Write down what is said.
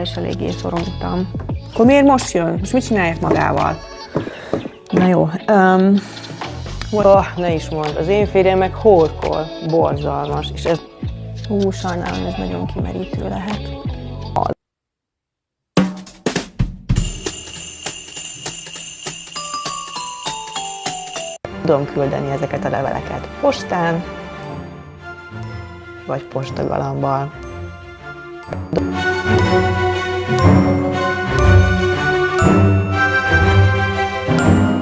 És eléggé szorongtam. Akkor miért most jön? Most mit csinálják magával? Na jó. Ne is mondd, az én férjem meg horkol, borzalmas, és ez... Sajnálom, ez nagyon kimerítő lehet. Tudom küldeni ezeket a leveleket postán, vagy postagalambal.